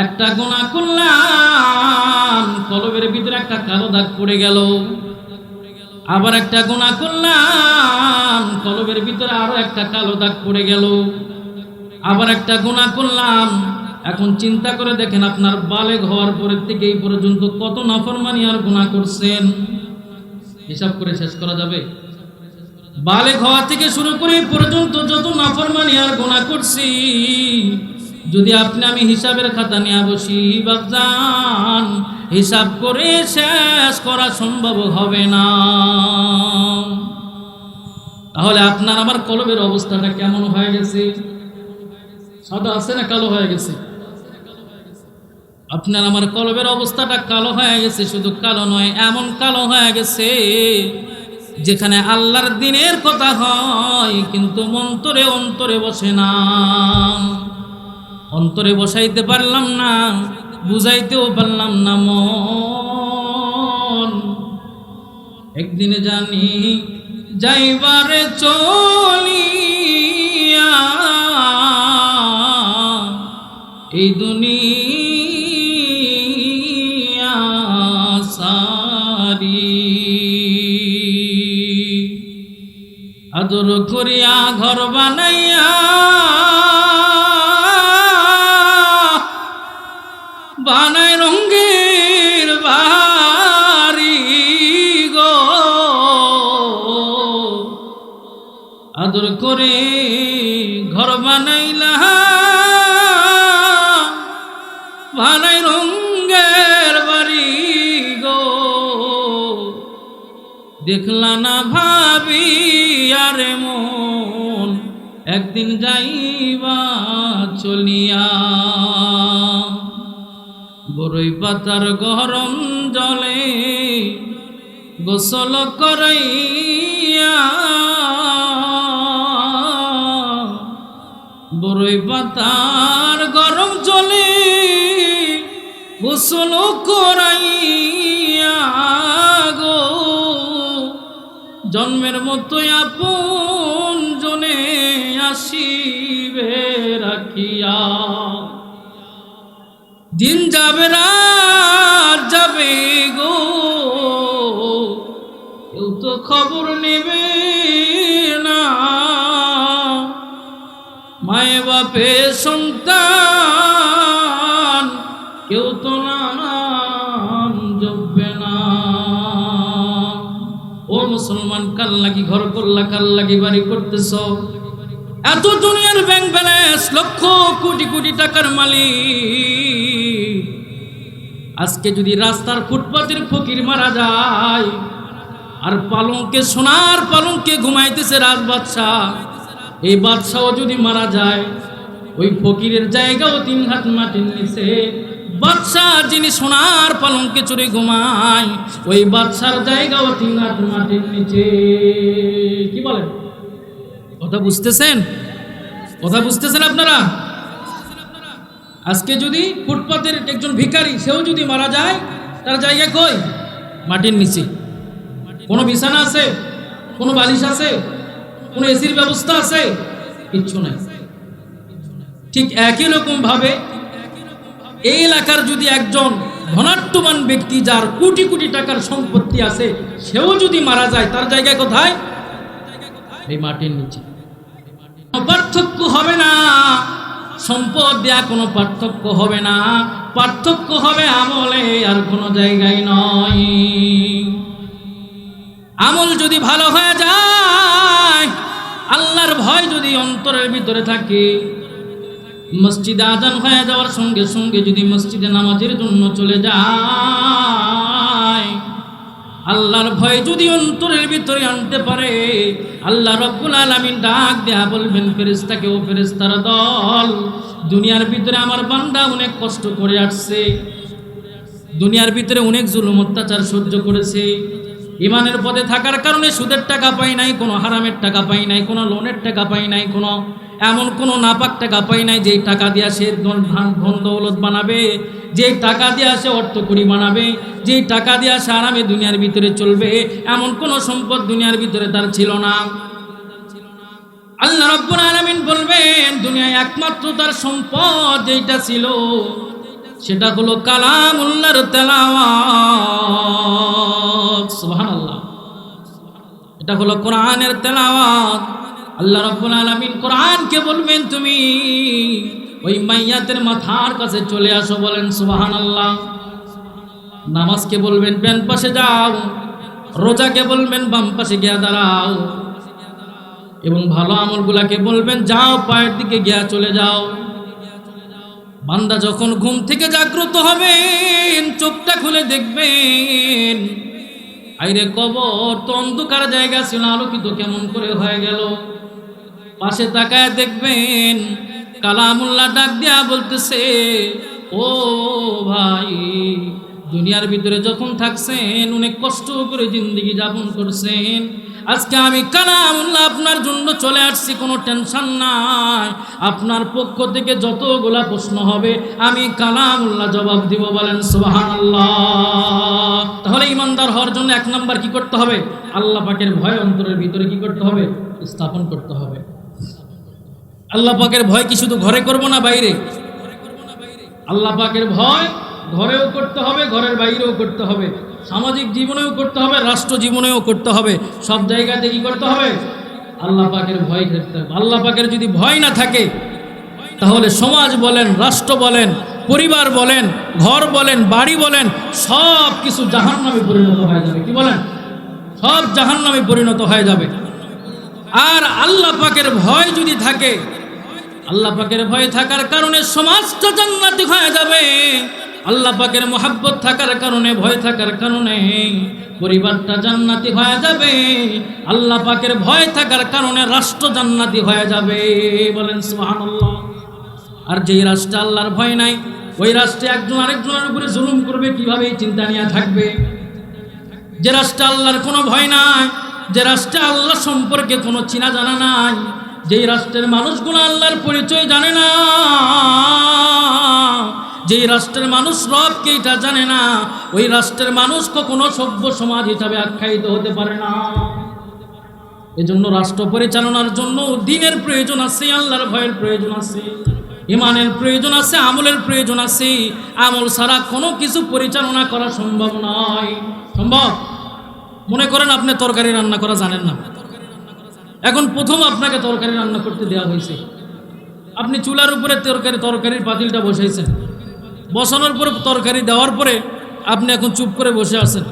একটা গুনাহ করলাম, কলবের ভিতরে একটা কালো দাগ পড়ে গেল। আবার একটা গুনাহ করলাম, কলবের ভিতরে আরো একটা কালো দাগ পড়ে গেল। আবার একটা গুনাহ করলাম। এখন চিন্তা করে দেখেন, আপনার বালেগ হওয়ার পরের থেকে এই পর্যন্ত কত নাফরমানি আর গুনাহ করছেন, হিসাব করে শেষ করা যাবে? বালেগ হওয়া থেকে শুরু করে এই পর্যন্ত যত নাফরমানি আর গুনাহ করছি, যদি আপনি আমি হিসাবের খাতা নিয়ে বসি বাপজান, হিসাব করে শেষ করা সম্ভব হবে না। তাহলে আপনার আমার কলবের অবস্থাটা কেমন হয়ে গেছে? সাদা আছে না কালো হয়ে গেছে? আপনার আমার কলবের অবস্থাটা কালো হয়ে গেছে। শুধু কালো নয়, এমন কালো হয়ে গেছে যেখানে আল্লাহর দ্বীনের কথা হয় কিন্তু অন্তরে অন্তরে বসে না। অন্তরে বসাইতে পারলাম না, বুঝাইতেও পারলাম না মন। একদিনে জানি যাইবারে চলিয়া এই দুনিয়া সারি, আদর করিয়া ঘর বানাইয়া বানায় রঙ্গের বাড়ি গো, আদর আদর করে ঘর বানাইলা, বানাই রঙের বাড়ি গো, দেখলা না ভাবি আরে মন একদিন যাইবা চলিয়া। বরই পাতার গরম জলে গোসল করাইয়া, বরই পাতার গরম জলে গোসল করাইয়া গো, জন্মের মতো আপন জনে আসিবে রাখিয়া। দিন যাবে রাত যাবে গো, কেউ তো খবর নেবে না, মায়ে বাপে সন্তান কেউ তো নাম জপবে না। ও মুসলমান, কাল লাগি ঘর করলা, কাল লাগি বাড়ি করতেছ, এত দুনিয়ার ব্যাংক ব্যালেন্স, লক্ষ কোটি কোটি টাকার মালিক, আজকে যদি রাস্তার ফুটপাতের ফকির মারা যায়, আর পালঙ্কে সোনার পালঙ্কে ঘুমাইতেছে রাজ বাদশাহ, এই বাদশাও যদি মারা যায়, ওই ফকিরের জায়গাও 3 হাত মাটির নিচে, বাদশাহ যিনি সোনার পালঙ্কে চড়ে ঘুমায়, ওই বাদশার জায়গাও 3 হাত মাটির নিচে। কি বলেন? কথা বুঝতেছেন? কথা বুঝতেছেন আপনারা? আজকে যদি ফুটপাতের একজন ভিখারি, সেও যদি মারা যায়, তার জায়গা কই? মাটির নিচে। কোনো বিছানা আছে? কোনো বালিশ আছে? কোনো এসির ব্যবস্থা আছে? কিচ্ছু নাই। ঠিক একই রকম ভাবে এই এলাকার যদি একজন ধনাঢ্যবান ব্যক্তি, যার কোটি কোটি টাকার সম্পত্তি আছে, সেও যদি মারা যায়, তার জায়গা কোথায়? এই মাটির নিচে। পার্থক্য হবে না, সম্পদ দেয়া কোনো পার্থক্য হবে না, পার্থক্য হবে আমলে, আর কোনো জায়গায় নয়। আমল যদি ভালো হয়ে যায়, আল্লাহর ভয় যদি অন্তরের ভিতরে থাকে, মসজিদে আজান হয়ে যাওয়ার সঙ্গে সঙ্গে যদি মসজিদে নামাজের জন্য চলে যায়, আল্লাহর ভয় যদি অন্তরের ভিতরে আনতে পারে, আল্লাহ রাব্বুল আলামিন ডাক দেয়া বলবেন ফেরেশতাকে, ও ফেরেশতার দল, দুনিয়ার ভিতরে আমার বান্দা অনেক কষ্ট করে আসছে, দুনিয়ার ভিতরে অনেক জুলুম অত্যাচার সহ্য করেছে, ইমানের পথে থাকার কারণে সুদের টাকা পাই নাই, কোনো হারামের টাকা পাই নাই, কোনো লোনের টাকা পাই নাই, কোনো এমন কোনো নাপাক টাকা পাই নাই যেই টাকা দিয়ে সে ধন দৌলত বানাবে, যেই টাকা দিয়ে সে অর্থকড়ি বানাবে, যেই টাকা দিয়ে সে আরামে দুনিয়ার ভিতরে চলবে, এমন কোনো সম্পদ দুনিয়ার ভিতরে তার ছিল না। আল্লাহ রাব্বুল আলামিন বলবেন, দুনিয়ায় একমাত্র তার সম্পদ যেটা ছিল, সেটা হলো কালামুল্লাহর তেলাওয়াত। সুবহানাল্লাহ। এটা হলো কোরআনের তেলাওয়াত। আল্লাহ রাব্বুল আলামিন কোরআনকে বলবেন, তুমি ওই মাইয়াতের মাথার কাছে চলে আসো, বলেন সুবহানাল্লাহ। নামাজকে বলবেন ডান পাশে যাও, রোজাকে বলবেন বাম পাশে গিয়া দাঁড়াও, এবং ভালো আমলগুলাকে বলবেন যাও পায়ের দিকে গিয়া চলে যাও। বান্দা যখন ঘুম থেকে জাগ্রত হবেন, চোখটা খুলে দেখবেন, আইরে কবর তো অন্ধকার জায়গা ছিল, আলোকিত কেমন করে হয়ে গেল। পাশে তাকায় দেখবেন কালামুল্লাহ ডাক দিয়া বলতেছে, ও ভাই, দুনিয়ার ভিতরে যখন থাকছেন অনেক কষ্ট করে জিন্দেগি যাপন করছেন, আজকে আমি কালামুল্লাহ আপনার জন্য চলে আসছি, কোনো টেনশন নাই, আপনার পক্ষ থেকে যতগুলা প্রশ্ন হবে আমি কালামুল্লাহ জবাব দিব, বলেন সুবহানাল্লাহ। তাহলে ইমানদার হওয়ার জন্য 1 নাম্বার কি করতে হবে? আল্লাহ পাকের ভয় অন্তরের ভিতরে কি করতে হবে? স্থাপন করতে হবে। আল্লাহ পাকের ভয় কি শুধু ঘরে করব না বাইরে? আল্লাহ পাকের ভয় ঘরেও করতে হবে, ঘরের বাইরেও করতে হবে, সামাজিক জীবনেও করতে হবে, রাষ্ট্র জীবনেও করতে হবে, সব জায়গাতে কি করতে হবে? আল্লাহ পাকের ভয় করতে হবে। আল্লাহ পাকের যদি ভয় না থাকে, তাহলে সমাজ বলেন, রাষ্ট্র বলেন, পরিবার বলেন, ঘর বলেন, বাড়ি বলেন, সব কিছু জাহান্নামে পরিণত হয়ে যাবে। কি বলেন? সব জাহান্নামে পরিণত হয়ে যাবে। আর আল্লাহ পাকের ভয় যদি থাকে, আল্লাহ পাকের ভয় থাকার কারণে সমাজটা জান্নাতি হয়ে যাবে। আল্লাহ পাকের মহব্বত থাকার কারণে, ভয় থাকার কারণে পরিবারটা জান্নাতি হয়ে যাবে। আল্লাহ পাকের ভয় থাকার কারণে রাষ্ট্র জান্নাতি হয়ে যাবে। বলেন সুবহানাল্লাহ। আর যেই রাষ্ট্রে আল্লাহর ভয় নাই, ওই রাষ্ট্রে একজন আরেকজনের উপরে জুলুম করবে কিভাবে, এই চিন্তা নিয়ে থাকবে। যে রাষ্ট্রে আল্লাহর কোনো ভয় নাই, যে রাষ্ট্রে আল্লাহ সম্পর্কে কোনো চিনা জানা নাই, যেই রাষ্ট্রের মানুষগুলো আল্লাহর পরিচয় জানে না, যেই রাষ্ট্রের মানুষ রবকে এটা জানে না, ওই রাষ্ট্রের মানুষ কখনো সভ্য সমাজ হিসাবে আখ্যায়িত হতে পারে না। এজন্য রাষ্ট্র পরিচালনার জন্য দ্বীনের প্রয়োজন আছে, আল্লাহর ভয়ের প্রয়োজন আছে, ইমানের প্রয়োজন আছে, আমলের প্রয়োজন আছে। আমল ছাড়া কোনো কিছু পরিচালনা করা সম্ভব নয়। সম্ভব? মনে করেন আপনি তরকারি রান্না করা জানেন না, এখন প্রথম আপনাকে তরকারি রান্না করতে দেওয়া হয়েছে, আপনি চুলার উপরে তরকারির পাতিলটা বসাইছেন, বসানোর পরে তরকারি দেওয়ার পরে আপনি এখন চুপ করে বসে আছেন।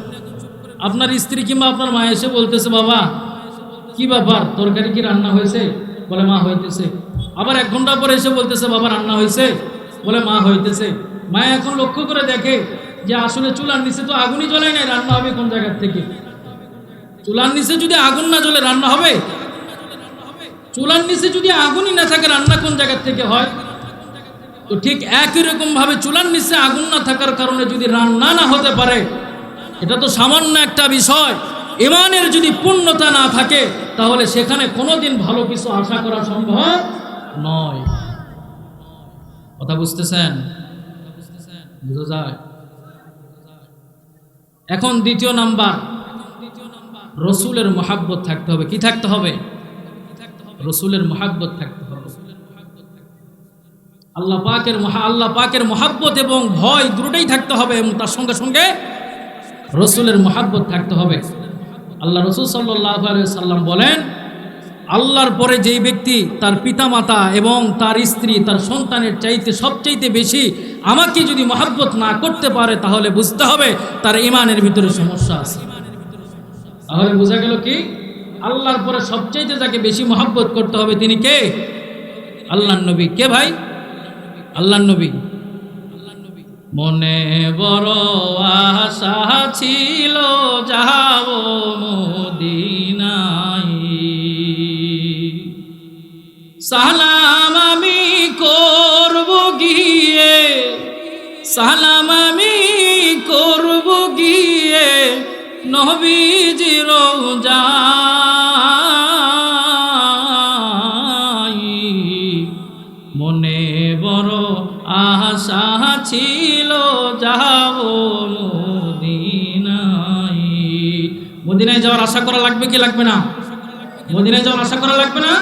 আপনার স্ত্রী কিংবা আপনার মা এসে বলতেছে, বাবা কি ব্যাপার, তরকারি কি রান্না হয়েছে? বলে মা হইতেছে। আবার 1 ঘন্টা পরে এসে বলতেছে, বাবা রান্না হয়েছে? বলে মা হইতেছে। মা এখন লক্ষ্য করে দেখে যে আসলে চুলার নিচে তো আগুনই জ্বলে নাই, রান্না হবে কোন জায়গা থেকে? চুলার নিচে যদি আগুন না জ্বলে রান্না হবে? চুলার নিচে যদি আগুনই না থাকে রান্না কোন জায়গা থেকে হয়? তো ঠিক একই রকম ভাবে চুলার নিচে আগুন না থাকার কারণে যদি রান্না না হতে পারে, এটা তো সামান্য একটা বিষয়। ইমানের যদি পূর্ণতা না থাকে তাহলে সেখানে কোনোদিন ভালো কিছু আশা করা সম্ভব নয়। কথা বুঝতেছেন? বুঝা যায়? এখন দ্বিতীয় নাম্বার, রসুলের মহাব্বত থাকতে হবে। কি থাকতে হবে? রসুলের মহাব্বত থাকতে হবে। আল্লাহ পাকের মহাব্বত এবং ভয় দুটোই থাকতে হবে, এবং তার সঙ্গে সঙ্গে রসুলের মহাব্বত থাকতে হবে। আল্লাহ রসুল সাল্লাল্লাহু আলাইহি সাল্লাম বলেন, আল্লাহর পরে যেই ব্যক্তি তার পিতামাতা এবং তার স্ত্রী, তার সন্তানের চাইতে সবচাইতে বেশি আমাকে যদি মহাব্বত না করতে পারে, তাহলে বুঝতে হবে তার ইমানের ভিতরে সমস্যা আছে। তাহলে বোঝা গেল কি, আল্লাহর পরে সবচাইতে যাকে বেশি মহাব্বত করতে হবে তিনি কে? আল্লাহর নবী। কে ভাই? আল্লাহর নবী। মনে বড় আশা ছিল যাব মদিনায়, সালাম আমি করব গিয়ে, সালাম আমি করব গিয়ে নবীজির রওজায়। মনে বড় আশা ছিল যাব মদিনায়। মদিনায় যাওয়ার আশা করা লাগবে কি লাগবে না? মদিনায় যাওয়ার আশা করা লাগবে না?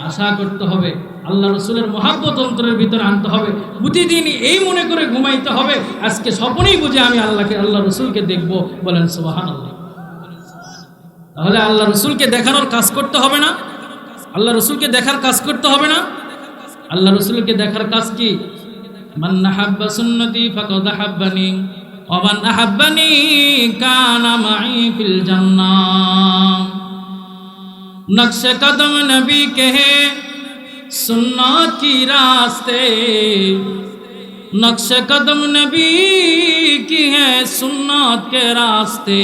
আশা করতে হবে। আল্লাহ রসুলের মহাব্বত অন্তরের ভিতরে আনতে হবে। প্রতিদিন এই মনে করে ঘুমাইতে হবে, আজকে স্বপ্নেই বুঝে আমি আল্লাহ রসুলকে দেখব। বলেন সুবহানাল্লাহ। তাহলে আল্লাহ রসুলকে দেখানোর কাজ করতে হবে না? আল্লাহ রসুলকে দেখার কাজ করতে হবে না? আল্লাহ রসুলকে দেখার কাজ কি? মান আহাব্বা সুন্নতি ফাকাদ আহাব্বানি ওয়া মান আহাব্বানি কানা মাই ফিল জান্নাহ। नक्शे कदम नबी के हैं सुन्नत की रास्ते, नक्शे कदम नबी की है सुन्नत के रास्ते,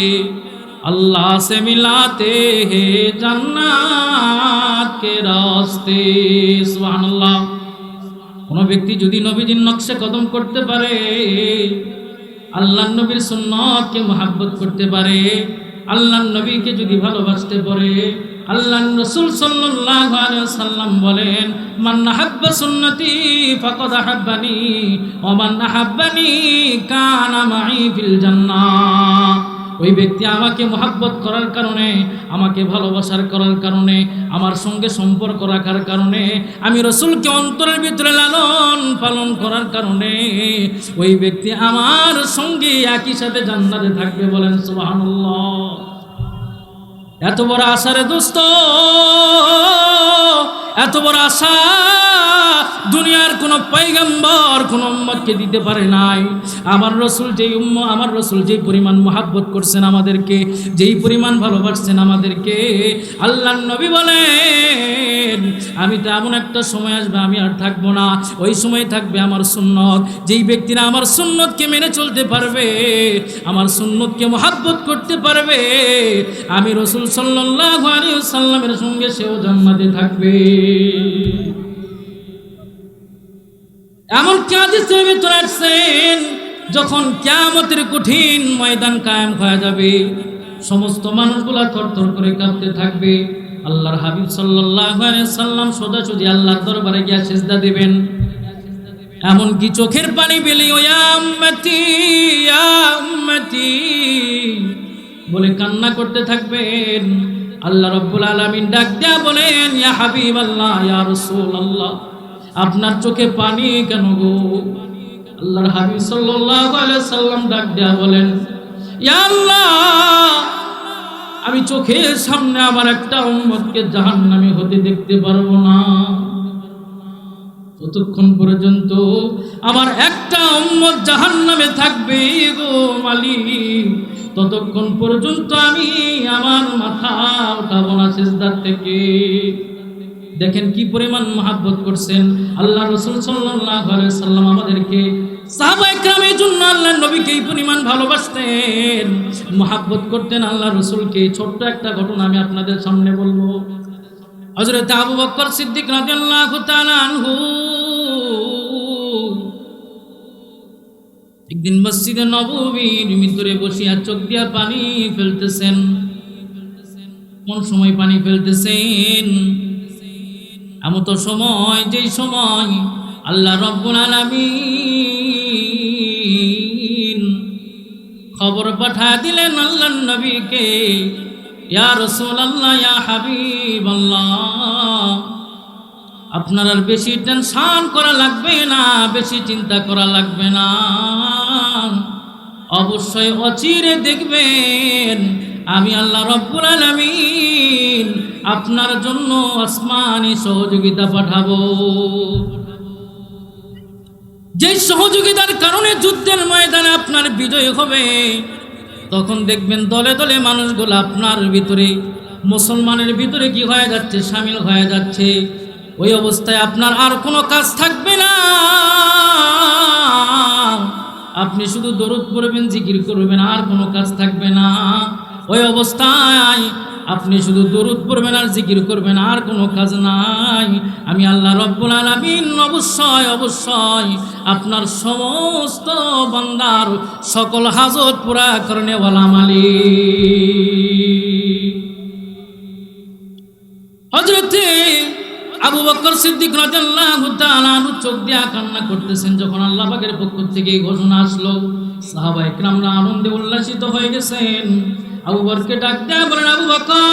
अल्लाह से मिलाते हैं जन्नत के रास्ते। सुबहानाल्लाह। কোনো ব্যক্তি যদি নবীজির নকশে কদম করতে পারে, আল্লাহর নবীর সুন্নতকে মহব্বত করতে পারে, আল্লাহর নবীকে যদি ভালোবাসতে পারে, আল্লাহর রাসূল সাল্লাল্লাহু আলাইহি ওয়াসাল্লাম বলেন, মান আহাব্বা সুন্নতি ফাকাদ আহাব্বানি ওয়া মান আহাব্বানি কানা মাই ফিল জান্নাহ। ওই ব্যক্তি আমাকে মহব্বত করার কারণে, আমাকে ভালোবাসার করার কারণে, আমার সঙ্গে সম্পর্ক রাখার কারণে, আমি রাসূলকে অন্তরের ভিতরে লালন পালন করার কারণে ওই ব্যক্তি আমার সঙ্গে একই সাথে জান্নাতে থাকবে। বলেন সুবহানাল্লাহ। এত বড় আশা রে দোস্ত, এত বড় আশা দুনিয়ার কোনো পয়গম্বর, কোনো উম্মতকে দিতে পারে নাই। আমার রসুল যেই পরিমাণ মহাব্বত করছেন আমাদেরকে, যেই পরিমাণ ভালোবাসছেন আমাদেরকে, আল্লাহর নবী বলেন আমি তো এমন একটা সময় আসবে আমি আর থাকবো না, ওই সময় থাকবে আমার সুন্নত। যেই ব্যক্তিরা আমার সুন্নতকে মেনে চলতে পারবে, আমার সুন্নতকে মহাব্বত করতে পারবে, আমি রসুল সাল্লাল্লাহু আলাইহি ওয়াসাল্লামের সঙ্গে সেও জান্নাতে থাকবে। এমন হাদিসের ভিতরে আসছেন, যখন কিয়ামতের কঠিন ময়দান কায়েম হয়ে যাবে, সমস্ত মানুষগুলা থরথর করে কাঁপতে থাকবে। আল্লাহর হাবিব সাল্লাল্লাহু আলাইহি ওয়াসাল্লাম সোজাসুজি আল্লাহর দরবারে গিয়ে সিজদা দিবেন। এমনকি চোখের পানি বেলে ইয়া উম্মতি ইয়া উম্মতি বলে কান্না করতে থাকবেন। আল্লাহ রাব্বুল আলামিন ডাক দেয়া বলেন ইয়া হাবিবাল্লাহ ইয়া রাসূলুল্লাহ, আপনার চোখে পানি কেন গো? আল্লাহর হাবিব সাল্লাল্লাহু আলাইহি ওয়াসাল্লাম ডাক দেয়া বলেন ইয়া আল্লাহ, আমি চোখের সামনে আমার একটা উম্মতকে জাহান্নামে হতে দেখতে পারবো না। ততক্ষণ পর্যন্ত আমার একটা উম্মত জাহান্নামে থাকবে গো মালিক, ততক্ষণ পর্যন্ত আমি আমার মাথা উঠাবো না সিজদার থেকে। দেখেন কি পরিমাণ মহাব্বত করছেন আল্লাহ রাসূল সাল্লাল্লাহু আলাইহি ওয়াসাল্লাম আমাদেরকে। সাহাবায়ে কেরামের জন্য আল্লাহর নবীকে এই পরিমাণ ভালোবাসতেন, মহাব্বত করতেন আল্লাহ রাসূলকে। ছোট্ট একটা ঘটনা আমি আপনাদের সামনে বলবো। হযরত আবু বকর সিদ্দিক রাদিয়াল্লাহু তাআলা আনহু একদিন মসজিদে নববীর ভিতরে বসিয়া চোখ দিয়া পানি ফেলতেছেন। কোন সময় পানি ফেলতেছেন? এমত সময়, যেই সময় আল্লাহ রাব্বুল আলামিন খবর পাঠিয়ে দিলেন আল্লাহর নবীকে, ইয়া রাসূলুল্লাহ ইয়া হাবিবাল্লাহ, আপনার আর বেশি টেনশন করা লাগবে না, বেশি চিন্তা করা লাগবে না, অবশ্যই অচিরে দেখবেন আমি আল্লাহ রাব্বুল আলামিন আপনার জন্য আসমানি সহযোগিতা পাঠাবো। যে সহযোগিতার কারণে যুদ্ধের ময়দানে আপনার বিজয় হবে, তখন দেখবেন দলে দলে মানুষগুলো আপনার ভিতরে, মুসলমানের ভিতরে কি হয়ে যাচ্ছে, শামিল হয়ে যাচ্ছে। ওই অবস্থায় আপনার আর কোনো কাজ থাকবে না, আপনি শুধু দরুদ পড়বেন, জিকির করবেন, আর কোনো কাজ থাকবে না। ওই অবস্থায় আপনি শুধু দরুদ পড়বেন আর জিকির করবেন, আর কোনো কাজ নাই। আমি আল্লাহ রাব্বুল আলামিন অবশ্যই অবশ্যই আপনার সমস্ত বান্দার সকল হাজত পুরা করনে ওয়ালা মালিক। হযরত আবু বকর সিদ্দিক রাদিয়াল্লাহু তাআলা আনহু চোখ দিয়ে কান্না করতেছেন যখন আল্লাহ পাকের পক্ষ থেকে ঘোষণা আসলো। সাহাবায়ে কেরামরা আনন্দে উল্লাসিত হয়ে গেছেন। আবু বকরকে ডাক দেয়া বলেন, আবু বকর,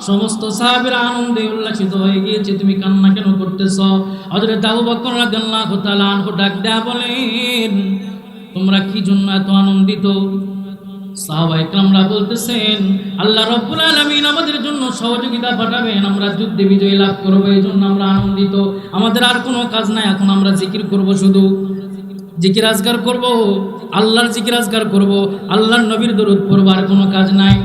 সমস্ত সাহাবীরা আনন্দে উল্লাসিত হয়ে গিয়েছে, তুমি কান্না কেন করতেছ? হযরত আবু বকর রাদিয়াল্লাহু তাআলা আনহু ডাক দেয়া বলেন, তোমরা কি জন্য এত আনন্দিত? সাহাবায়ে কেরামরা বলতেছেন, আল্লাহ রাব্বুল আলামিন আমাদের জন্য সহযোগিতা পাঠাবেন, আমরা যুদ্ধে বিজয় লাভ করব, এই জন্য আমরা আনন্দিত। আমাদের আর কোনো কাজ নাই, এখন আমরা জিকির করব, শুধু জিকির আজগার করব, আল্লাহর জিকির আজগার করব, আল্লাহর নবীর দরুদ পড়ব, আর কোনো কাজ নাই।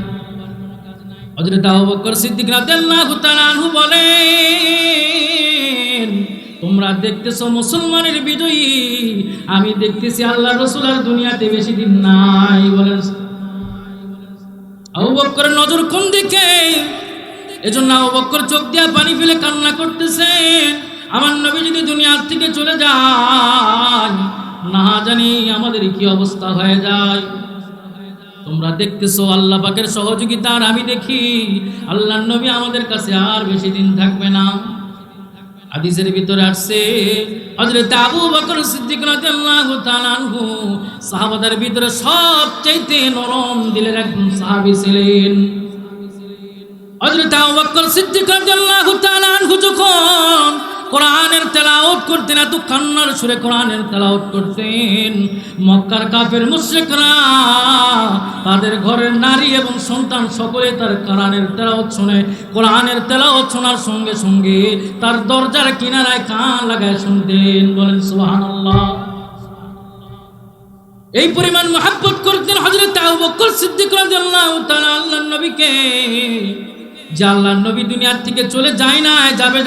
হযরত আবু বকর সিদ্দিক রাদিয়াল্লাহু তাআলা আনহু বলেন, তোমরা দেখতেছো মুসলমানের বিজয়ী, আমি দেখতেছি আল্লাহর রাসূল আর দুনিয়াতে বেশি দিন নাই। বলেন আবু বকরের নজর কোন দিকে? এজন্য আবু বকর চোখ দিয়া পানি ফেলে কান্না করতেছেন, আমার নবী যদি দুনিয়ার থেকে চলে যায়, না জানি আমাদের কি অবস্থা হয়ে যায়। তোমরা দেখতেছো আল্লাহ পাকের সহযোগিতা, আর আমি দেখি আল্লাহর নবী আমাদের কাছে আর বেশি দিন থাকবে না। হাদিসের ভিতরে আসছে, হযরত আবু বকর সিদ্দিক রাদিয়াল্লাহু তাআলা আনহু সাহাবাদের ভিতরে সবচেয়ে নরম দিলের একজন সাহাবী ছিলেন। হযরত আবু বকর সিদ্দিক রাদিয়াল্লাহু তাআলা আনহু যখন কোরআনের তেলাওয়াত করতেন, এত কান্নার সুরে কোরআনের তেলাওয়াত করতেন, মক্কার কাফের মুশরিকরা তাদের ঘরের নারী এবং সন্তান সকলে তার কোরআনের তেলাওয়াত শুনে, কোরআনের তেলাওয়াত শোনার সঙ্গে সঙ্গে তার দরজার কিনারায় কান লাগায় শুনতেন। বলেন সুবহানাল্লাহ। এই পরিমাণ মহব্বত করতেন হযরত আবু বকর সিদ্দিক রাদিয়াল্লাহু তাআলা আল্লাহর নবীকে, যে আল্লাহর নবী দুনিয়ার থেকে চলে যায় না, যাবে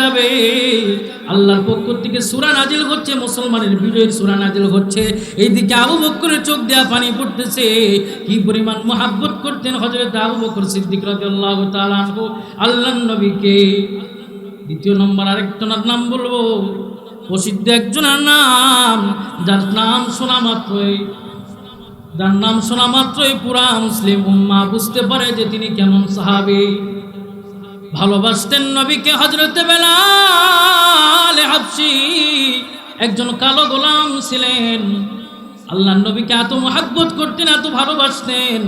আল্লাহর পক্ষ থেকে সূরা নাজিল হচ্ছে, মুসলমানের বিজয়ের সূরা নাজিল হচ্ছে, এইদিকে আবু বকরের চোখ দেয়া পানি পড়তেছে। কি পরিমাণ মহব্বত করতেন হযরত আবু বকর সিদ্দিক রাদিয়াল্লাহু তাআলা আনহু আল্লাহর নবীকে। দ্বিতীয় নম্বর আরেকজনের নাম বলবো, প্রসিদ্ধ একজনের নাম, যার নাম শোনা মাত্রই পুরা মুসলিম উম্মাহ বুঝতে পারে যে তিনি কেমন সাহাবী। ভালোবাসতেন নবীকে হযরত বেলাল হাবশী, একজন কালো গোলাম ছিলেন। আল্লাহর নবীকে এত মহব্বত করতেন, এত ভালোবাসতেন,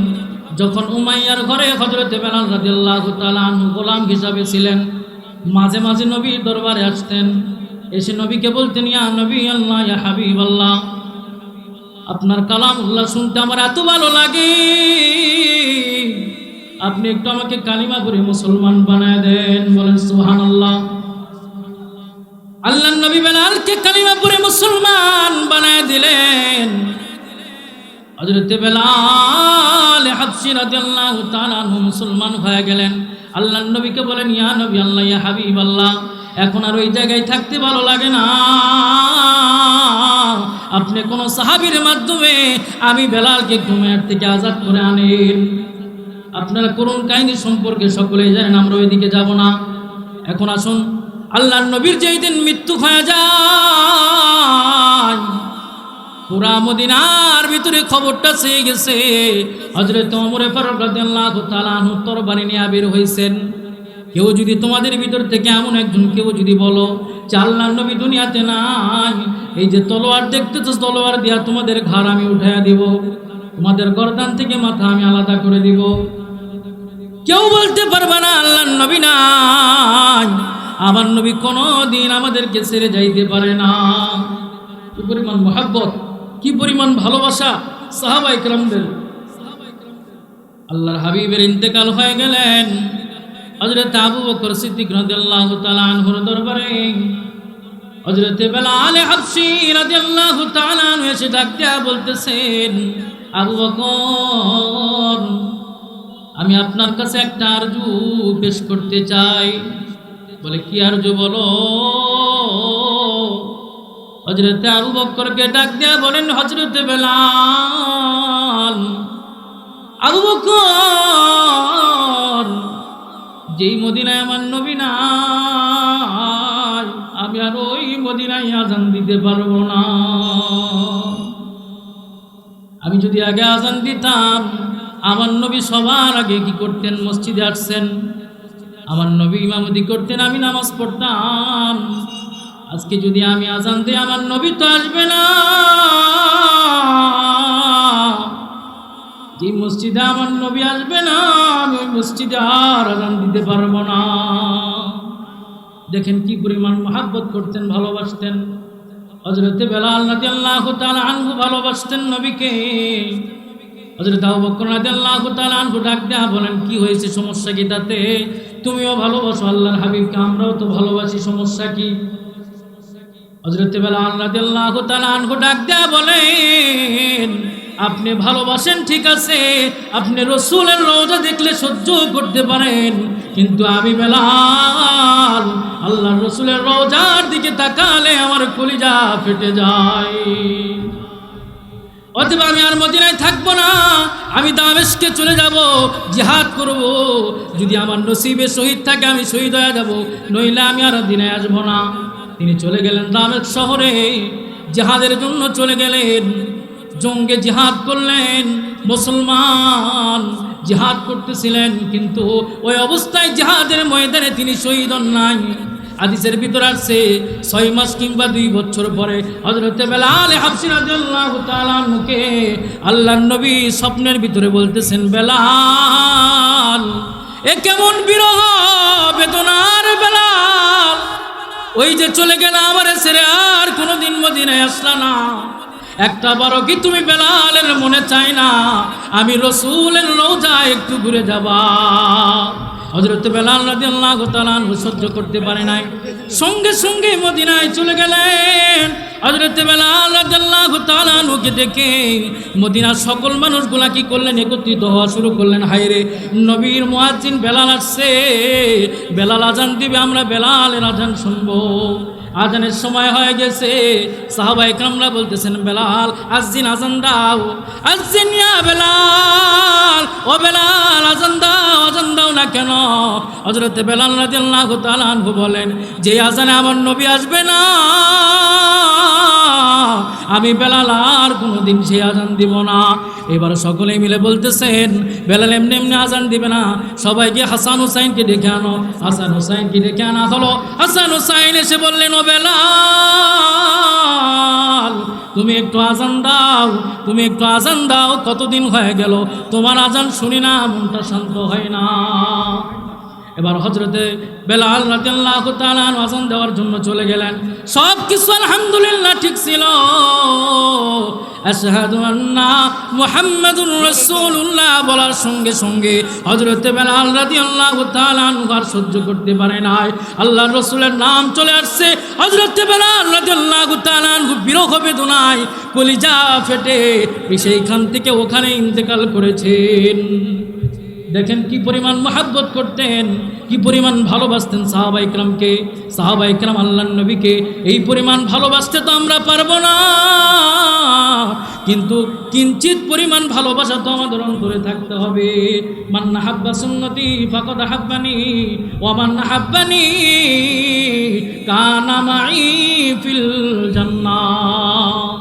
যখন উমাইয়ার ঘরে হযরত বেলাল রাদিয়াল্লাহু তাআলা আনহু গোলাম হিসাবে ছিলেন, মাঝে মাঝে নবীর দরবারে আসতেন, এসে নবীকে বলতেন, ইয়া নবী আল্লাহ, ইয়া হাবিব আল্লাহ, আপনার কালামুল্লাহ শুনতে আমার এত ভালো লাগে, আপনি একটু আমাকে কালিমা পড়ে মুসলমান বানায় দেন। বলেন সুবহানাল্লাহ। আল্লাহর নবী বেলালকে কালিমা পড়ে মুসলমান বানায় দিলেন। হযরত বেলাল হাবশী রাদিয়াল্লাহু তাআলা আনহু মুসলমান হয়ে গেলেন। আল্লাহর নবীকে বলেন, ইয়া নবী আল্লাহ, ইয়া হাবিব আল্লাহ, এখন আর ওই জায়গায় থাকতে ভালো লাগে না, আপনি কোন সাহাবীর মাধ্যমে আমি বেলালকে একটু মায়ের থেকে আজাদ করে আনেন। আপনারা করুন কাহিনী সম্পর্কে সকলেই জানেন, আমরা ওইদিকে যাব না। এখন আসুন, আল্লাহর নবীর যেই দিন মৃত্যু হয়ে যায়, পুরা মদিনার ভিতরে খবরটা ছেয়ে গেছে। হযরত ওমর ফারুক রাদিয়াল্লাহু তাআলা আনহু তরবারি নিয়ে বের হইছেন। কেউ যদি তোমাদের ভিতর থেকে এমন একজন কেউ যদি বলো যে আল্লাহর নবী দুনিয়াতে নাই, এই যে তলোয়ার দেখতেছো, তলোয়ার দিয়া তোমাদের ঘাড় আমি উঠাইয়া দিব, তোমাদের গর্দান থেকে মাথা আমি আলাদা করে দিব, কেউ বলতে পারবে না আল্লাহর নবী নাই, আমার নবী কোনদিন আমাদেরকে ছেড়ে যাইতে পারে না। কি পরিমাণ মহব্বত, কি পরিমাণ ভালোবাসা সাহাবায়ে কেরামদের। আল্লাহর হাবিবের ইন্তেকাল হয়ে গেলেন। হযরত আবু বকর সিদ্দিক রাদিয়াল্লাহু তাআলা আনহুর দরবারে হযরত বেলাল হাবশী রাদিয়াল্লাহু তাআলা আনহু এসে ডাক দিয়া বলতেছেন, আবু বকর, আমি আপনার কাছে একটা আরজু পেশ করতে চাই। বলে, কি আরজু বলো। হযরত আবু বকরকে ডাক দিয়া বলেন, হযরত বেলাল, আবু বকর, যেই মদিনায় আমার নবী নাই, আমি আর ওই মদিনায় আজান দিতে পারবো না। আমি যদি আগে আজান দিতাম, আমার নবী সবার আগে কি করতেন? মসজিদে আসছেন, আমার নবী ইমামতি করতেন, আমি নামাজ পড়তাম। আজকে যদি আমি আজান দিই, আমার নবী তো আসবে না। যে মসজিদে আমার নবী আসবে না, আমি ওই মসজিদে আর আজান দিতে পারবো না। দেখেন কি পরিমাণ মহব্বত করতেন, ভালোবাসতেন। হযরত বেলাল রাদিয়াল্লাহু তাআলা আনহু ভালোবাসতেন নবীকে। হযরত আবু বকর রাদিয়াল্লাহু তাআলা আনহু ডাক দেয়া বলেন, কি হয়েছে, সমস্যা কি তাতে? তুমিও ভালোবাসো আল্লাহর হাবিবকে, আমরাও তো ভালোবাসি, সমস্যা কি? হযরত বেলাল রাদিয়াল্লাহু তাআলা আনহু ডাক দেয়া বলেন, আপনি ভালোবাসেন ঠিক আছে, আপনি রাসূলের রওজা দেখলে সহ্য করতে পারেন, কিন্তু আমি বেলাল আল্লাহর রাসূলের রওজার দিকে তাকালে আমার কলিজা ফেটে যায়। অতএব আমি আর মদিনায় থাকবো না, আমি দামেস্কে চলে যাব, জিহাদ করব। যদি আমার নসিবে শহীদ থাকে আমি শহীদ হয়ে যাব, নইলে আমি আর দিনে আসবো না। তিনি চলে গেলেন দামেস্ক শহরে, জিহাদের জন্য চলে গেলেন। জঙ্গে জিহাদ করলেন, মুসলমান জিহাদ করতেছিলেন, কিন্তু ওই অবস্থায় জিহাদের ময়দানে তিনি শহীদ হন নাই। হাদিসের ভিতর আসছে 6 মাস কিংবা 2 বছর পরে হযরত বেলাল হাবশী রাদিয়াল্লাহু তাআলা আনহুকে আল্লাহর নবী স্বপ্নের ভিতরে বলতেছেন, বেলাল, এ কেমন বিরহ বেদনার বেলাল, ওই যে চলে গেল আমারে ছেড়ে আর কোনোদিন মদিনায় আসলা না, একটা বারো কি তুমি বেলালের মনে চাই না আমি রসুলের রওজায় একটু ঘুরে যাবা? হযরত বেলাল রাদিয়াল্লাহু তাআলা সহ্য করতে পারে নাই, সঙ্গে সঙ্গে মদিনায় চলে গেলেন। হযরত বেলাল রাদিয়াল্লাহু তাআলা নুকে দেখে মদিনার সকল মানুষগুলা কি করলেন, একত্রিত হওয়া শুরু করলেন। হায়রে, নবীর মুয়াজ্জিন বেলাল আসছে, বেলাল আজান দিবে, আমরা বেলালের আজান শুনবো। আজানের সময় হয়ে গেছে, সাহাবায়ে কেরামরা বলতেছেন বেলাল আজ্জিন, আজান দাও, আজ্জিন ইয়া বেলাল, ও বেলাল আজান দাও, আজান দাও না কেন? হযরত বেলাল রাদিয়াল্লাহু তাআলা আনহু বলেন, যে আজানে আমার নবী আসবে না আমি বেলাল আর কোনোদিন সে আজান দিব না। এবার সকলে মিলে বলতেছেন বেলাল এমনি এমনি আজান দিবে না, সবাই গিয়ে হাসান হুসাইনকে ডেকে আনো। হাসান হুসাইনকে ডেকে আনা হলো। হাসান হুসাইন এসে বললেন, ও বেলাল তুমি একটু আজান দাও, তুমি একটু আজান দাও, কতদিন হয়ে গেল তোমার আজান শুনি না, মনটা শান্ত হয় না। এবার হযরতে বেলাল রাদিয়াল্লাহু তাআলা আজান দেওয়ার জন্য চলে গেলেন। সব কিছু আলহামদুলিল্লাহ ঠিক ছিল। আশহাদু আন্না মুহাম্মাদুর রাসূলুল্লাহ বলার সঙ্গে সঙ্গে হযরতে বেলাল রাদিয়াল্লাহু তাআলা আর সহ্য করতে পারে নাই, আল্লাহর রাসূলের নাম চলে আসছে। হযরতে বেলাল রাদিয়াল্লাহু তাআলা বিরহ বেদনায় কলিজা ফেটে সেইখান থেকে ওখানে ইন্তেকাল করেছেন। দেখেন কি পরিমাণ মহব্বত করতেন, কি পরিমাণ ভালোবাসতেন সাহাবায়ে কেরামকে, সাহাবায়ে কেরাম আল্লাহর নবীকে। এই পরিমাণ ভালোবাসতে তো আমরা পারবো না, কিন্তু কিঞ্চিত পরিমাণ ভালোবাসা তো আমাদের অন্তরে থাকতে হবে। মান হাব্বা সুন্নতি ফাকাদ হাব্বানি ওয়া মান হাব্বানি কানা মাই ফিল জান্নাহ।